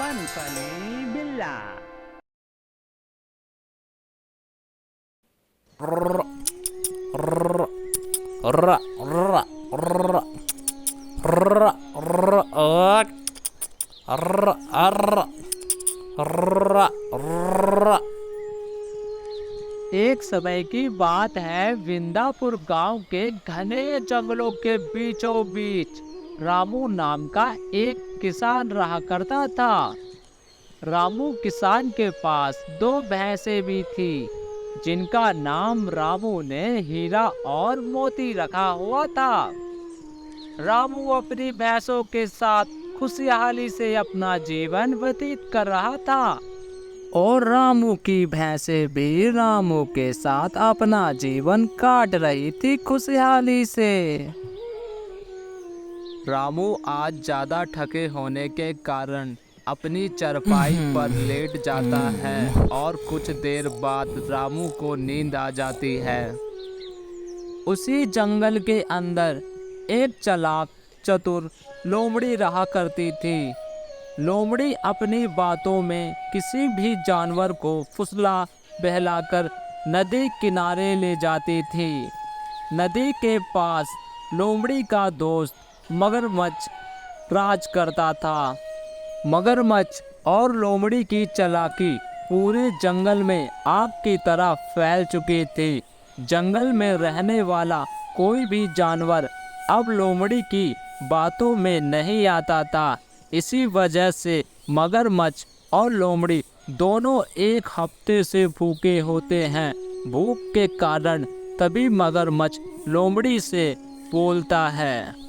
फनफनी बिल्ला। एक समय की बात है, विंदापुर गांव के घने जंगलों के बीचों बीच रामू नाम का एक किसान रहा करता था। रामू किसान के पास 2 भैंसें भी थी, जिनका नाम रामू ने हीरा और मोती रखा हुआ था। रामू अपनी भैंसों के साथ खुशहाली से अपना जीवन व्यतीत कर रहा था और रामू की भैंसें भी रामू के साथ अपना जीवन काट रही थी खुशहाली से। रामू आज ज्यादा थके होने के कारण अपनी चारपाई पर लेट जाता है और कुछ देर बाद रामू को नींद आ जाती है। उसी जंगल के अंदर एक चालाक चतुर लोमड़ी रहा करती थी। लोमड़ी अपनी बातों में किसी भी जानवर को फुसला बहलाकर नदी किनारे ले जाती थी। नदी के पास लोमड़ी का दोस्त मगरमच्छ राज करता था। मगरमच्छ और लोमड़ी की चालाकी पूरे जंगल में आग की तरह फैल चुकी थी। जंगल में रहने वाला कोई भी जानवर अब लोमड़ी की बातों में नहीं आता था। इसी वजह से मगरमच्छ और लोमड़ी दोनों एक हफ्ते से भूखे होते हैं। भूख के कारण तभी मगरमच्छ लोमड़ी से बोलता है,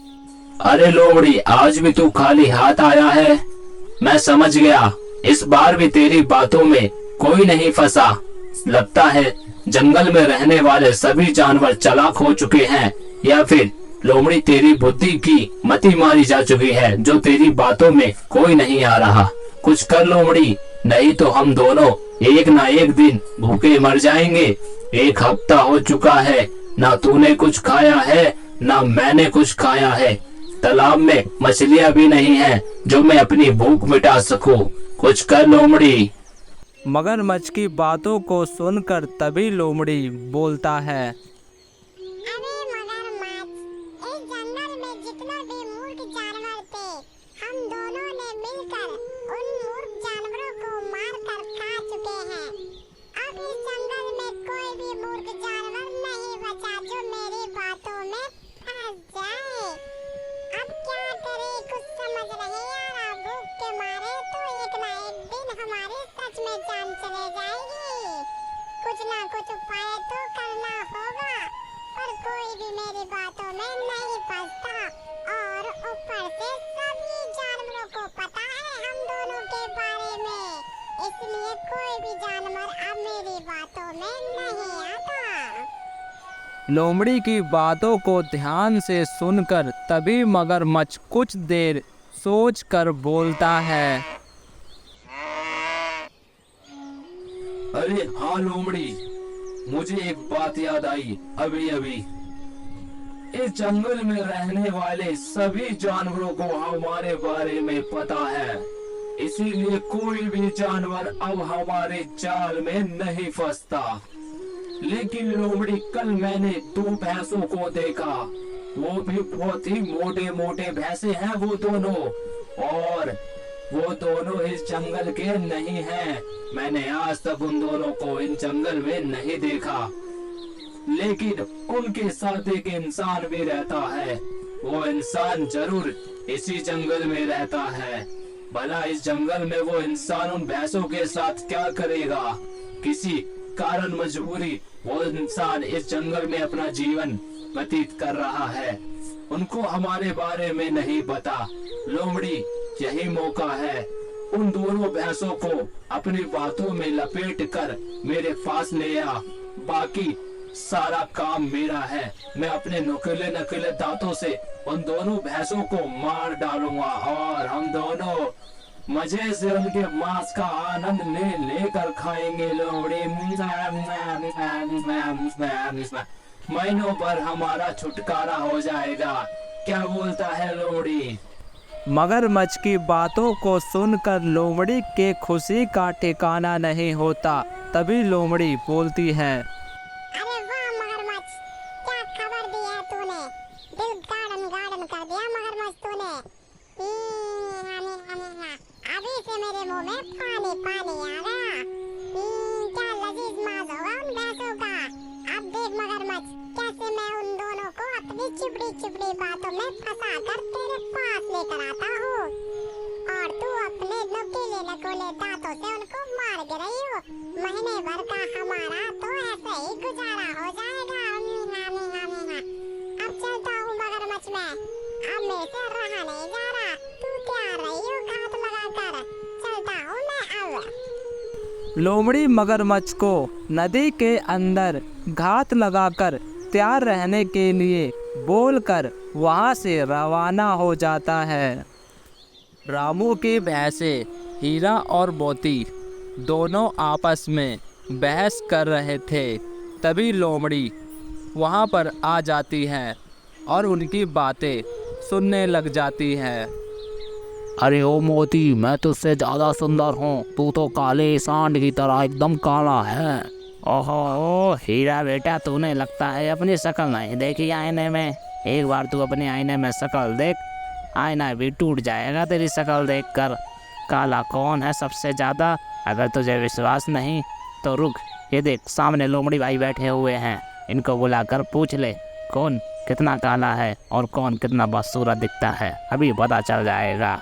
अरे लोमड़ी, आज भी तू खाली हाथ आया है। मैं समझ गया, इस बार भी तेरी बातों में कोई नहीं फंसा। लगता है जंगल में रहने वाले सभी जानवर चालाक हो चुके हैं, या फिर लोमड़ी तेरी बुद्धि की मति मारी जा चुकी है, जो तेरी बातों में कोई नहीं आ रहा। कुछ कर लोमड़ी, नहीं तो हम दोनों एक ना एक दिन भूखे मर जाएंगे। 1 हफ्ता हो चुका है, ना तूने कुछ खाया है ना मैंने कुछ खाया है। तालाब में मछलियां भी नहीं है जो मैं अपनी भूख मिटा सकूं। कुछ कर लोमड़ी। मगरमच्छ की बातों को सुनकर तभी लोमड़ी बोलता है, कुछ ना कुछ उपाय तो करना होगा, पर कोई भी मेरी बातों में नहीं फंसता। और ऊपर से सभी जानवरों को पता है हम दोनों के बारे में, इसलिए कोई भी जानवर अब मेरी बातों में नहीं आता। लोमड़ी की बातों को ध्यान से सुनकर तभी मगरमच्छ कुछ देर सोचकर बोलता है, अरे हाँ लोमड़ी, मुझे एक बात याद आई अभी अभी। इस जंगल में रहने वाले सभी जानवरों को हमारे बारे में पता है, इसीलिए कोई भी जानवर अब हमारे जाल में नहीं फंसता। लेकिन लोमड़ी, कल मैंने 2 भैंसों को देखा, वो भी बहुत ही मोटे मोटे भैंसे हैं वो दोनों, और वो दोनों इस जंगल के नहीं हैं। मैंने आज तक उन दोनों को इन जंगल में नहीं देखा, लेकिन उनके साथ एक इंसान भी रहता है। वो इंसान जरूर इसी जंगल में रहता है। भला इस जंगल में वो इंसान उन भैंसों के साथ क्या करेगा? किसी कारण मजबूरी वो इंसान इस जंगल में अपना जीवन व्यतीत कर रहा है। उनको हमारे बारे में नहीं पता। लोमड़ी, यही मौका है, उन दोनों भैंसों को अपनी बातों में लपेट कर मेरे पास ले आ। बाकी सारा काम मेरा है। मैं अपने नुकीले नुकीले दांतों से उन दोनों भैंसों को मार डालूंगा और हम दोनों मजे से उनके मांस का आनंद लेकर खाएंगे। लोमड़ी, महीनों पर हमारा छुटकारा हो जाएगा। क्या बोलता है लोमड़ी? मगरमच्छ की बातों को सुनकर लोमड़ी के खुशी का ठिकाना नहीं होता। तभी लोमड़ी बोलती है, अरे वाह मगरमच्छ, क्या खबर दी है तूने। दिल गार्डन गार्डन कर दिया मगरमच्छ तूने। अभी से मेरे मुंह में पानी पानी आ गया। क्या लजीज मांस होगा उन भैंसों का। अब देख मगरमच्छ, कैसे मैं उन दोनों को अपनी चिपड़ी चिपड़ी बातों में फंसा कर तेरे पास लेकर आता हूँ, और तू अपने नुकीले नकोले दांतों से उनको मार गिरई हो। महीने भर का हमारा तो ऐसे ही गुजारा हो जाएगा। अब चलता हूँ मगरमच्छ मैं, अब मेरे से रहा नहीं जा रहा। तू क्या रही हो घात लगाकर, चलता हूँ मैं अब। लोमड़ी मगरमच्छ को नदी के अंदर घात लगाकर तैयार रहने के लिए बोलकर वहां से रवाना हो जाता है। रामू की भैंसें हीरा और मोती दोनों आपस में बहस कर रहे थे। तभी लोमड़ी वहां पर आ जाती है और उनकी बातें सुनने लग जाती है। अरे ओ मोती, मैं तुझसे ज़्यादा सुंदर हूँ, तू तो काले सांड की तरह एकदम काला है। ओहो ओ हीरा बेटा, तूने लगता है अपनी शक्ल नहीं देखी आईने में। एक बार तू अपने आईने में शक्ल देख, आईना भी टूट जाएगा तेरी शक्ल देखकर। काला कौन है सबसे ज़्यादा? अगर तुझे विश्वास नहीं तो रुक, ये देख सामने लोमड़ी भाई बैठे हुए हैं, इनको बुलाकर पूछ ले कौन कितना काला है और कौन कितना बदसूरत दिखता है, अभी पता चल जाएगा।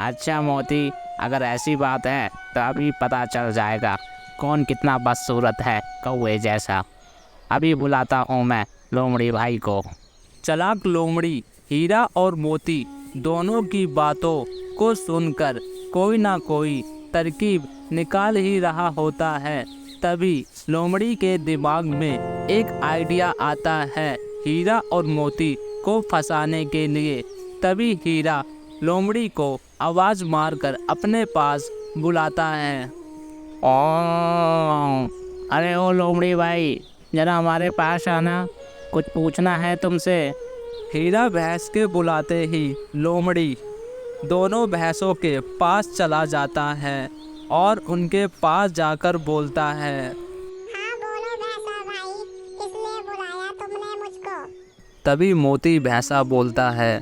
अच्छा मोती, अगर ऐसी बात है तो अभी पता चल जाएगा कौन कितना बदसूरत है कौवे जैसा। अभी बुलाता हूँ मैं लोमड़ी भाई को। चालाक लोमड़ी हीरा और मोती दोनों की बातों को सुनकर कोई ना कोई तरकीब निकाल ही रहा होता है। तभी लोमड़ी के दिमाग में एक आइडिया आता है हीरा और मोती को फंसाने के लिए। तभी हीरा लोमड़ी को आवाज़ मारकर अपने पास बुलाता है। अरे ओ लोमड़ी भाई, जरा हमारे पास आना, कुछ पूछना है तुमसे। हीरा भैंस के बुलाते ही लोमड़ी दोनों भैंसों के पास चला जाता है और उनके पास जाकर बोलता है। हाँ बोलो भैंसा भाई, किसलिए बुलाया तुमने मुझको। तभी मोती भैंसा बोलता है।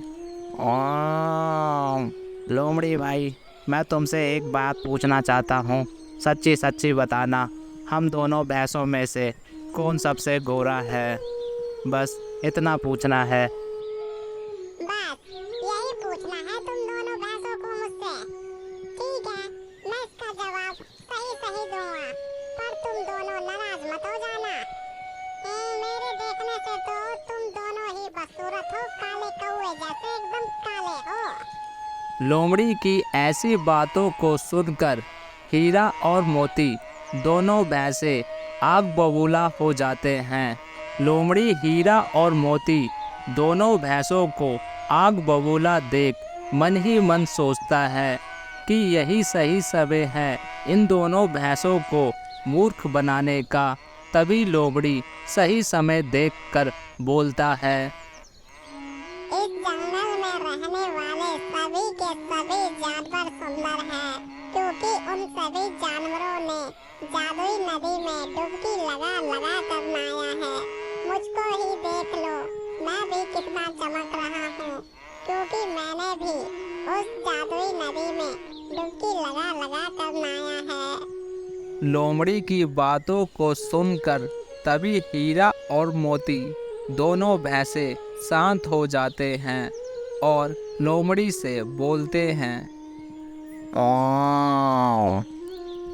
लोमड़ी भाई, मैं तुमसे एक बात पूछना चाहता हूँ, सच्ची सच्ची बताना, हम दोनों भैंसों में से कौन सबसे गोरा है? बस इतना पूछना है। बस यही पूछना है तुम दोनों भैंसों को मुझसे। ठीक है, मैं इसका जवाब सही सही दूंगा, पर तुम दोनों नाराज मत हो जाना। मेरे देखने से तो तुम दोनों ही बदसूरत हो, काले कौवे जैसे एकदम काले हो। लोमड़ी की ऐसी बातों को सुनकर हीरा और मोती दोनों भैंसे आग बबूला हो जाते हैं। लोमड़ी हीरा और मोती दोनों भैंसों को आग बबूला देख मन ही मन सोचता है कि यही सही समय है इन दोनों भैंसों को मूर्ख बनाने का। तभी लोमड़ी सही समय देखकर बोलता है। इस जंगल में रहने वाले सभी के सभी जानवर सुंदर हैं, क्योंकि उन सभी जानवरों ने जादुई नदी में डुबकी लगा लगा कर नहाया है। मुझको ही देख लो, मैं भी कितना चमक रहा हूँ, क्योंकि मैंने भी उस जादुई नदी में डुबकी लगा लगा कर नहाया है। लोमड़ी की बातों को सुनकर तभी हीरा और मोती दोनों भैंसे शांत हो जाते हैं और लोमड़ी से बोलते हैं।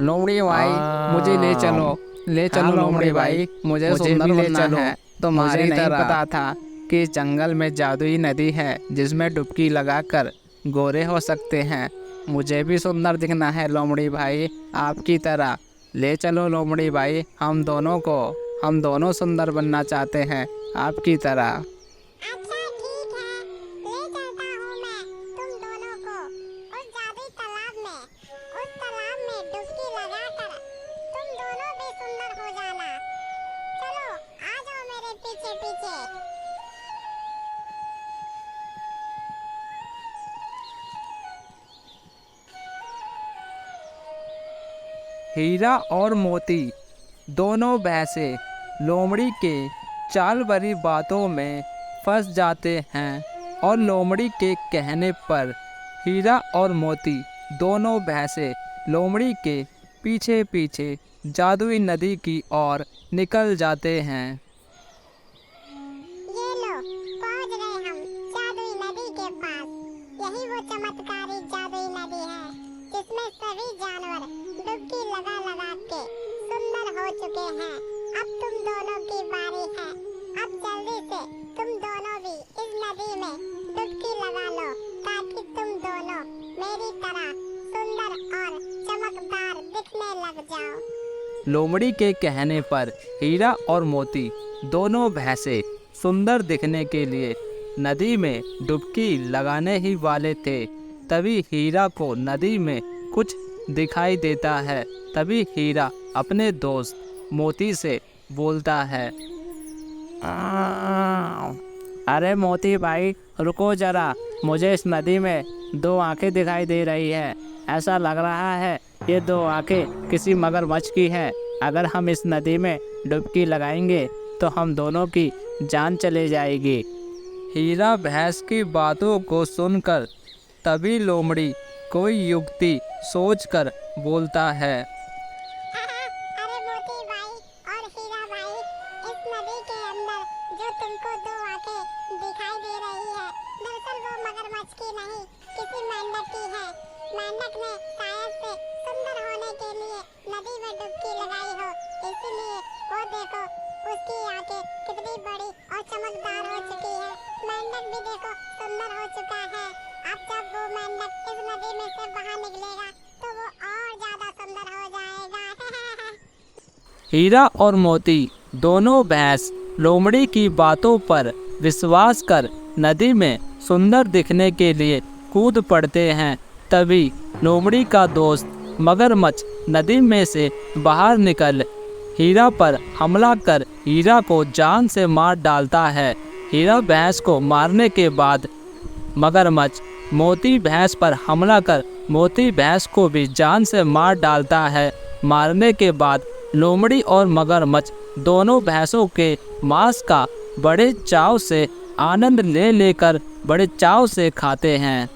लोमड़ी भाई, मुझे ले चलो लोमड़ी भाई, मुझे सुंदर बनना है। तुम्हारी मुझे नहीं तरह पता था कि जंगल में जादुई नदी है जिसमें डुबकी लगाकर गोरे हो सकते हैं। मुझे भी सुंदर दिखना है लोमड़ी भाई, आपकी तरह। ले चलो लोमड़ी भाई, हम दोनों सुंदर बनना चाहते हैं आपकी तरह। अच्छा ठीक है, ले चलता हूँ मैं तुम दोनों को उस जादुई तालाब में। उस तालाब में डुबकी लगाकर तुम दोनों भी सुंदर हो जाना। चलो आ जाओ मेरे पीछे पीछे। हीरा और मोती दोनों भैंसे लोमड़ी के चाल भरी बातों में फंस जाते हैं और लोमड़ी के कहने पर हीरा और मोती दोनों भैंसे लोमड़ी के पीछे पीछे जादुई नदी की ओर निकल जाते हैं। ये लो, पहुंच गए हम जादुई नदी के पास। यही वो चमत्कारी जादुई नदी है जिसमें सभी जानवर डुबकी लगा लगा के सुंदर हो चुके हैं। अब तुम दोनों की बारी है। अब जल्दी से तुम दोनों भी इस नदी में डुबकी लगा लो ताकि तुम दोनों मेरी तरह सुंदर और चमकदार दिखने लग जाओ। लोमड़ी के कहने पर हीरा और मोती दोनों भैंसे सुंदर दिखने के लिए नदी में डुबकी लगाने ही वाले थे। तभी हीरा को नदी में कुछ दिखाई देता है। तभी हीरा अपने दोस्त मोती से बोलता है, अरे मोती भाई रुको ज़रा, मुझे इस नदी में दो आंखें दिखाई दे रही है। ऐसा लग रहा है ये दो आंखें किसी मगरमच्छ की हैं। अगर हम इस नदी में डुबकी लगाएंगे तो हम दोनों की जान चली जाएगी। हीरा भैंस की बातों को सुनकर तभी लोमड़ी कोई युक्ति सोचकर बोलता है, अरे मोती भाई और हीरा भाई, इस नदी के अंदर जो तुमको दो आंखें दिखाई दे रही है, दरअसल वो मगरमच्छ की नहीं, किसी मेंढक की है। मेंढक ने शायद से सुंदर होने के लिए नदी में डुबकी लगाई हो, इसीलिए वो देखो उसकी आंखें कितनी बड़ी और चमकदार हो चुकी है। मेंढक भी देखो सुंदर हो चुका है। अब जब वो मेंढक इस नदी में से बाहर निकलेगा तो वो और ज्यादा सुंदर हो जाएगा। हीरा और मोती दोनों भैंस लोमड़ी की बातों पर विश्वास कर नदी में सुंदर दिखने के लिए कूद पड़ते हैं। तभी लोमड़ी का दोस्त मगरमच्छ नदी में से बाहर निकल हीरा पर हमला कर हीरा को जान से मार डालता है। हीरा भैंस को मारने के बाद मगरमच्छ मोती भैंस पर हमला कर मोती भैंस को भी जान से मार डालता है। मारने के बाद लोमड़ी और मगरमच्छ दोनों भैंसों के मांस का बड़े चाव से आनंद ले लेकर बड़े चाव से खाते हैं।